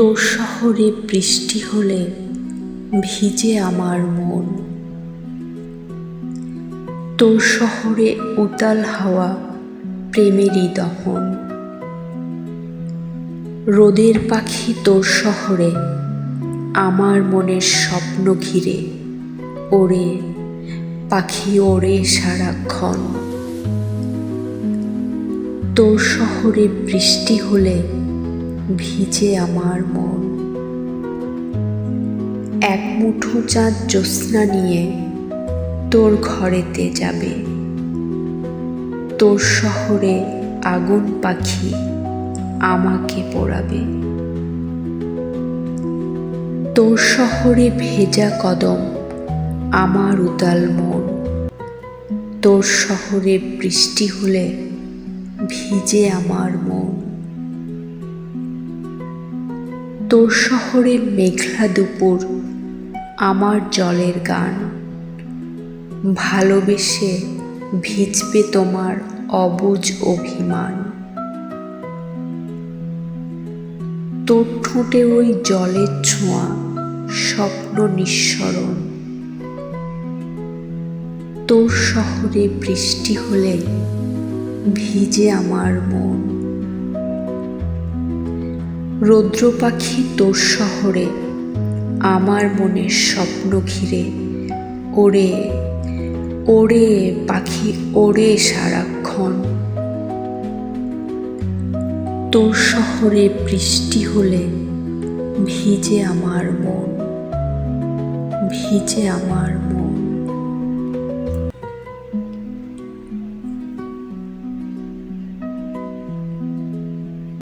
তোর শহরে বৃষ্টি হলে ভিজে আমার মন। তোর শহরে উতাল হাওয়া প্রেমেরই দহন। রোদের পাখি তোর শহরে আমার মনের স্বপ্ন ঘিরে ওড়ে, পাখি ওড়ে সারাক্ষণ। তোর শহরে বৃষ্টি হলে ভিজে আমার মন। এক মুঠো চাঁদ জ্যোৎস্না নিয়ে তোর ঘরেতে যাবে। তোর শহরে আগুন পাখি আমাকে পোড়াবে। তোর শহরে ভেজা কদম আমার উদাল মন। তোর শহরে বৃষ্টি হলে ভিজে আমার মন। তোর শহরে মেঘলা দুপুর আমার জলের গান। ভালোবেসে ভিজবে তোমার অবুঝ অভিমান। তোর ঠোঁটে ওই জলের ছোঁয়া স্বপ্ন নিঃসরণ। তোর শহরে বৃষ্টি হলে ভিজে আমার মন। রৌদ্র পাখি তোর শহরে আমার মনের স্বপ্ন ঘিরে ওড়ে, ওড়ে পাখি ওড়ে সারাক্ষণ। তোর শহরে বৃষ্টি হলে ভিজে আমার মন, ভিজে আমার মন।